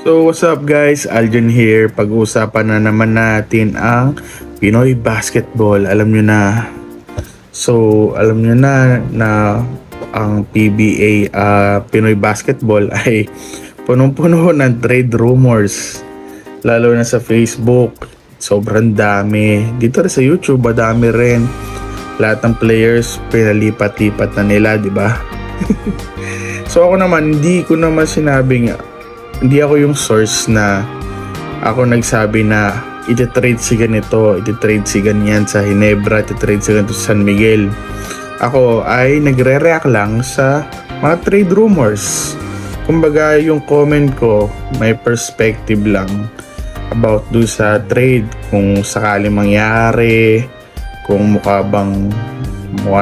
So what's up guys, Aljon here. Pag-uusapan na naman natin ang Pinoy Basketball. Alam nyo na. So alam nyo na ang PBA Pinoy Basketball ay punong-puno ng trade rumors. Lalo na sa Facebook. Sobrang dami. Dito rin sa YouTube, madami rin. Lahat ng players pinalipat-lipat na nila, di ba? So ako naman, hindi ako yung source na ako nagsabi na iti-trade si ganito, iti-trade si ganyan sa Ginebra, iti-trade si ganito sa San Miguel. Ako ay nagre-react lang sa mga trade rumors. Kumbaga yung comment ko may perspective lang about do sa trade, kung sakali mangyari, kung mukha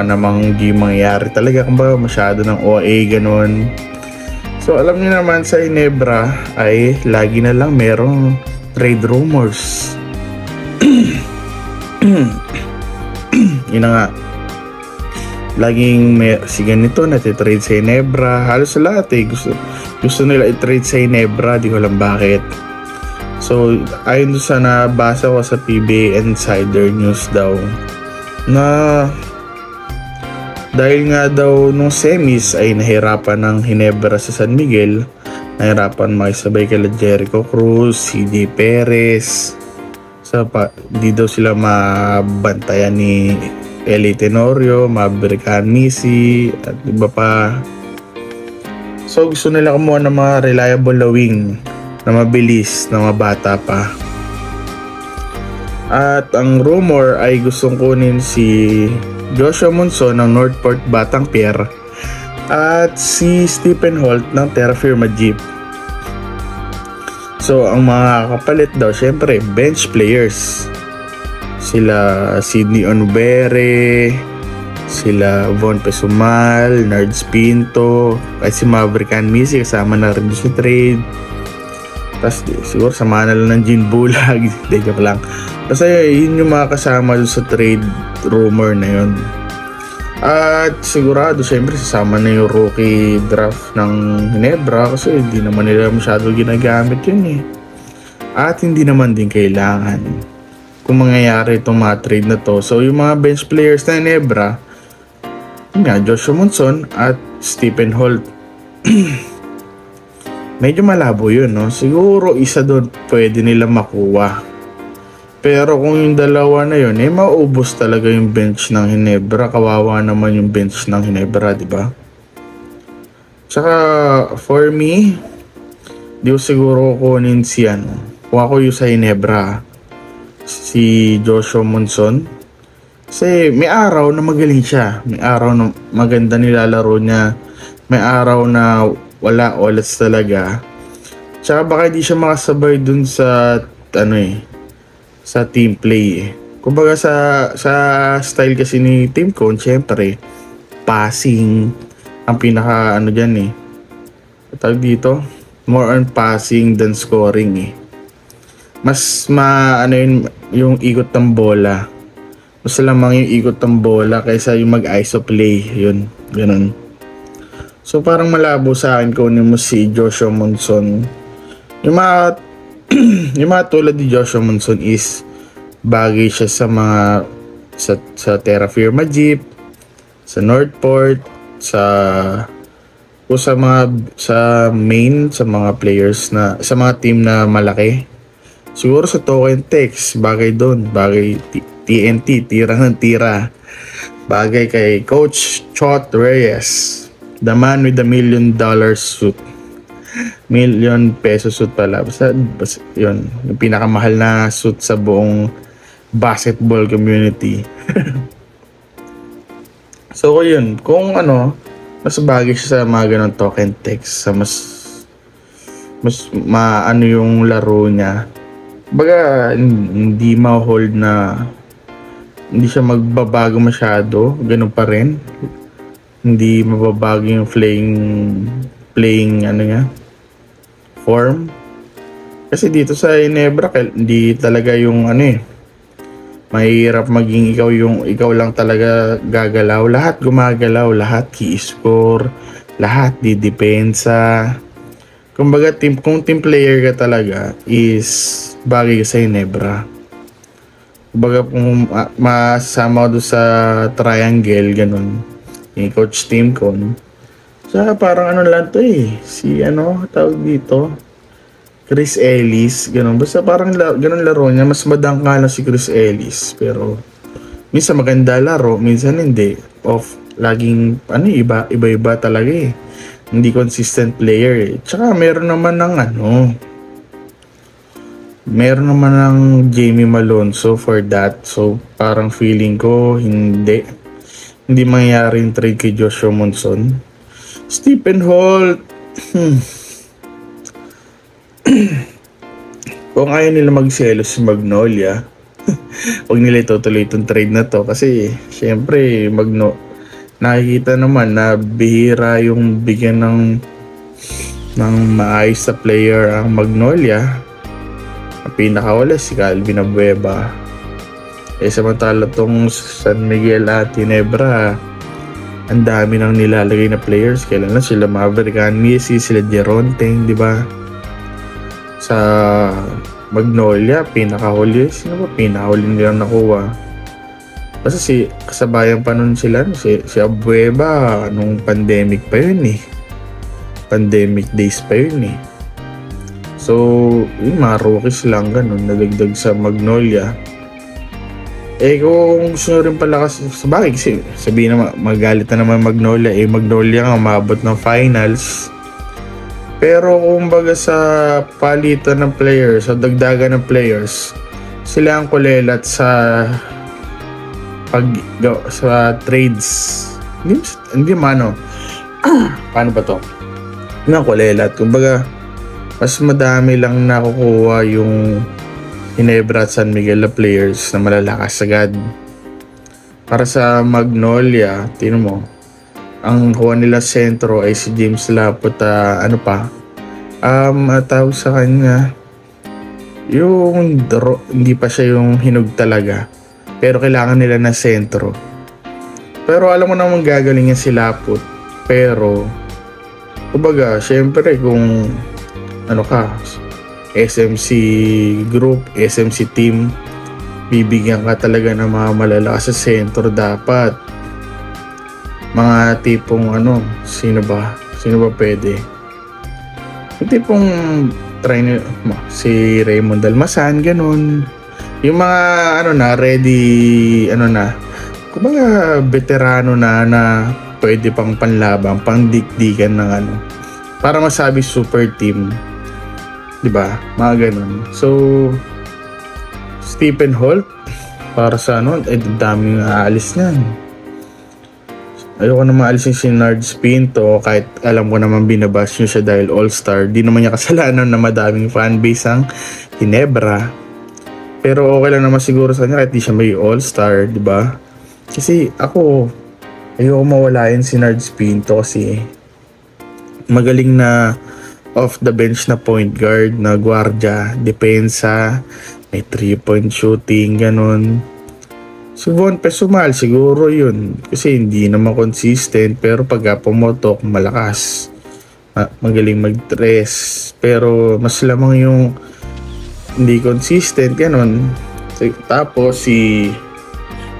namang di mangyari talaga, kumbaga masyado ng OA ganun. So alam niyo naman sa Ginebra ay lagi na lang merong trade rumors. Yun na nga. Laging si ganito natitrade sa Ginebra. Halos lahat gusto nila i-trade sa Ginebra. Di ko alam bakit. So ayon sa nabasa ko sa PBA Insider News daw na dahil nga daw nung semis ay nahirapan ng Ginebra sa San Miguel, nahirapan makisabay kay Jericho Cruz, CJ Perez, di daw sila mabantayan ni Eli Tenorio, Maverick Misi at iba pa. So gusto nila kumuha ng mga reliable na wing na mabilis, na mabata pa. At ang rumor ay gustong kunin si Joshua Monson ng Northport Batang Pier at si Stephen Holt ng Terra Firma Jeep. So ang mga kapalit daw syempre bench players, sila Sidney Onubere, sila Von Pesumal, Nards Pinto, ay si Maverick Misi kasama na rin sa trade. Tapos siguro sama na lang ng Gene Bulag. Joke lang. Basta yun yung mga kasama sa trade rumor na yun. At sigurado syempre sasama na yung rookie draft ng Ginebra kasi hindi naman nila masyado ginagamit yun eh. At hindi naman din kailangan kung mangyayari itong mga trade na to. So yung mga bench players na Ginebra, yun nga, Joshua Monson at Stephen Holt. Medyo malabo yun, no? Siguro isa doon pwede nila makuha. Pero kung yung dalawa na yun, maubos talaga yung bench ng Ginebra. Kawawa naman yung bench ng Ginebra, di ba? Tsaka, for me, di ko siguro kunin kung ako yung sa Ginebra, si Joshua Monson. Kasi may araw na magaling siya. May araw na maganda nilalaro niya. May araw na wala, olats talaga. Tsaka baka hindi siya makasabay dun sa sa team play. Kumbaga sa style kasi ni Team Cone, syempre passing ang pinaka dyan tawag dito, more on passing than scoring mas yung ikot ng bola, mas lamang yung ikot ng bola kaysa yung mag-iso play, yun, ganun. So parang malabo sa akin kung mo si Joshua Monson. Yung mga tulad ni Joshua Monson is bagay siya sa mga sa Terra Firma Jeep, sa Northport, sa mga players na sa mga team na malaki. Siguro sa Token Tex, bagay doon, bagay TNT, tira ng tira. Bagay kay Coach Chot Reyes, the man with the $1 million suit. Million peso suit pala. Basta yun, yung pinakamahal na suit sa buong basketball community. So yun, kung mas bagay siya sa mga ganong token text, sa mas yung laro niya. Baga hindi ma-hold na, hindi siya magbabago masyado, ganun pa rin. Hindi mababago yung playing form. Kasi dito sa Ginebra hindi talaga yung mahirap maging ikaw lang talaga gagalaw. Lahat gumagalaw, lahat key score, lahat di depensa. Kumbaga kung team player ka talaga is bagay ka sa Ginebra. Kumbaga kung masama ko doon sa triangle, ganun, yung coach team ko. Saka parang ano lang to si tawag dito, Chris Ellis, ganun. Basta parang ganun laro niya, mas madangka lang si Chris Ellis. Pero minsan maganda laro, minsan hindi. Laging iba-iba talaga Hindi consistent player Tsaka meron naman ng Jamie Malonzo for that. So parang feeling ko hindi mangyayari yung trade kay Joshua Monson. Stephen Holt, kung ayaw nila magselos si Magnolia, huwag nila itutuloy itong trade na to. Kasi syempre nakikita naman na bihira yung bigyan ng maayos na player ang Magnolia. Ang pinakawala si Calvin Abueva. Samantala tong San Miguel at Ginebra, ang dami nang nilalagay na players. Kailan lang sila Maverick Messi, sila Geronte, di ba? Sa Magnolia, pinakahuli nilang nakuha. Basta kasabayan pa nun sila, si Abueva, nung pandemic pa yun Pandemic days pa yun So, yung mga rookies lang ganun, nadagdag sa Magnolia. Kung gusto nyo rin pala kasi, sabagay kasi, sabihin na magalit na naman Magnolia, Magnolia nga umabot ng finals. Pero kumbaga sa palitan ng players, sa dagdagan ng players, sila ang kulelat sa trades. Hindi paano ba to? Hindi ang kulelat. Kumbaga, mas madami lang nakukuha yung Ginebra at San Miguel na players na malalakas agad. Para sa Magnolia, tingnan mo, ang kuha nila sentro ay si James Lapot. Tawag sa kanya, yung hindi pa siya yung hinog talaga, pero kailangan nila na sentro. Pero alam mo naman gagaling niya si Lapot. Pero kumbaga, syempre kung SMC group, SMC team, bibigyan ka talaga ng mga malalakas sa sentro dapat. Mga tipong sino ba pwede? Yung tipong si Raymond Dalmasan, ganun. Yung mga ready, kumbaga veterano na pwede pang panlabang, pang dikdikan ng para masabi super team. Diba? Mga ganun. So, Stephen Holt, para sa daming aalis niyan. Ayoko na maalisin si Nards Pinto, kahit alam ko naman binabash nyo siya dahil all-star. Di naman niya kasalanan na madaming fanbase ang Ginebra. Pero okay lang naman siguro sa kanya kahit di siya may all-star, diba? Kasi ako, ayoko mawalain si Nards Pinto kasi magaling na off the bench na point guard, na guardia, depensa, may 3-point shooting, ganun. Si Von Pesumal, siguro yun. Kasi hindi naman consistent, pero pagka pumotok, malakas. Magaling mag-tres. Pero mas lamang yung hindi consistent, ganun. Tapos si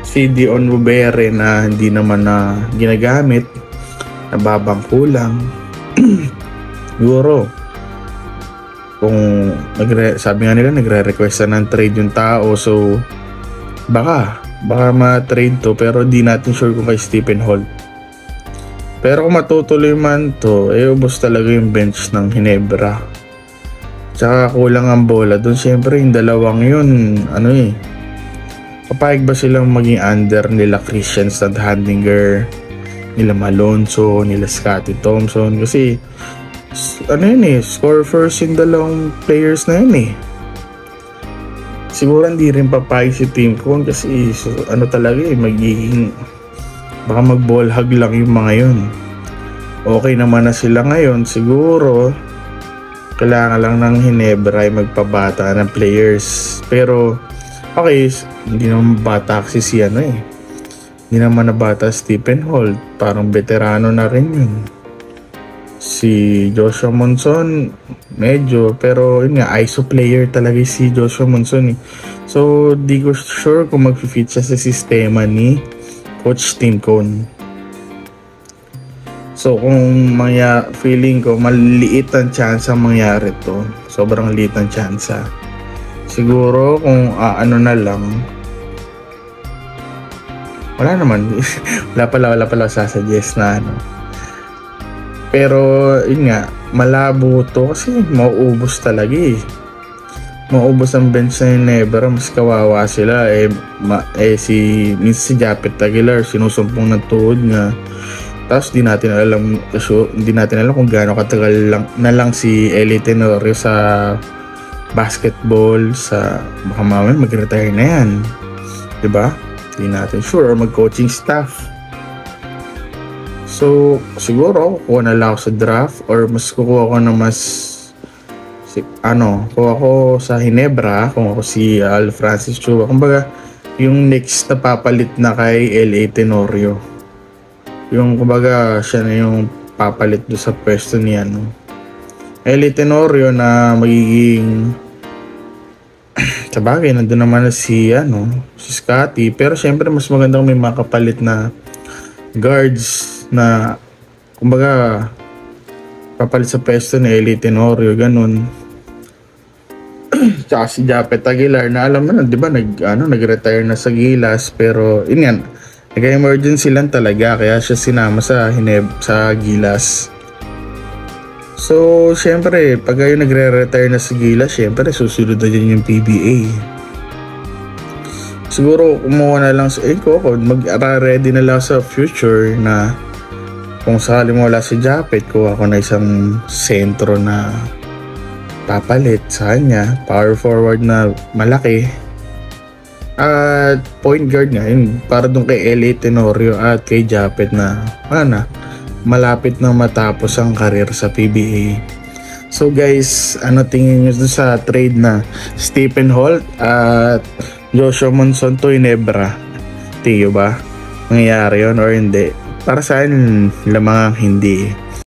Dion Rubere na hindi naman na ginagamit, nababangko lang. Siguro kung sabi nga nila nagre-request na ng trade yung tao, so baka ma-trade to, pero di natin sure kung kay Stephen Holt. Pero kung matutuloy man to, ubos talaga yung bench ng Ginebra. Tsaka kulang ang bola doon. Siyempre yung dalawang yun, papayag ba silang maging under nila Christian Stadhandinger, nila Malonzo, nila Scottie Thompson? Kasi score first yung dalawang players na yun Siguro hindi rin papayag si Team Con kasi talaga magiging baka mag-ball hug lang yung mga yun. Okay naman na sila ngayon, siguro kailangan lang ng Ginebra ay magpabata ng players. Pero okay, hindi naman bata kasi hindi naman na bata Stephen Holt, parang veterano na rin yun. Si Joshua Monson, medyo, pero yun nga, ISO player talaga si Joshua Monson eh. So, di ko sure kung mag-fit siya sa sistema ni Coach Tim Cone. So, kung feeling ko, maliit ang chance ang mangyari to. Sobrang liit ang chance. Siguro, kung ano na lang, wala naman. wala pala sasuggest na ano. Pero, yun nga, malabo to kasi mauubos talaga eh. Mauubos ang bench na Ginebra, mas kawawa sila. Si Japet Aguilar, sinusumpong ng tuhod niya. Tapos di natin alam kung gaano katagal lang si Eli Tenorio sa basketball, baka mamaya mag-retire na yan. Diba? Di natin sure, or mag-coaching staff. So, siguro, kuha na lang ako sa draft or mas kukuha ko na kuha ko sa Ginebra, kung ako si Al Francis Chua. Kumbaga, yung next na papalit na kay L.A. Tenorio. Yung, kumbaga, siya na yung papalit do sa pwesto ni L.A. Tenorio na magiging sabagay, nandun naman na si Scottie. Pero syempre, mas magandang may makapalit na guards na kumbaga papalit sa pwesto ni Eli Tenorio, ganun. Tsaka si Japet Aguilar na alam mo na, di ba, nag-retire na sa Gilas, pero yun yan, nag-emergency lang talaga kaya siya sinama sa Gilas. So syempre pag kayo nagre-retire na sa Gilas, syempre susunod na din yung PBA. Siguro kumuha na lang sa mag-ready na lang sa future na kung sakali mo wala si Japet, kuha ko na isang sentro na papalit sa kanya, power forward na malaki, at point guard nga yun, para dun kay L.A. Tenorio at kay Japet na malapit na matapos ang karir sa PBA. So guys, ano tingin nyo sa trade na Stephen Holt at Joshua Monson to Ginebra? Tingin ba mangyayari yun or hindi? Para sa akin, lamang hindi.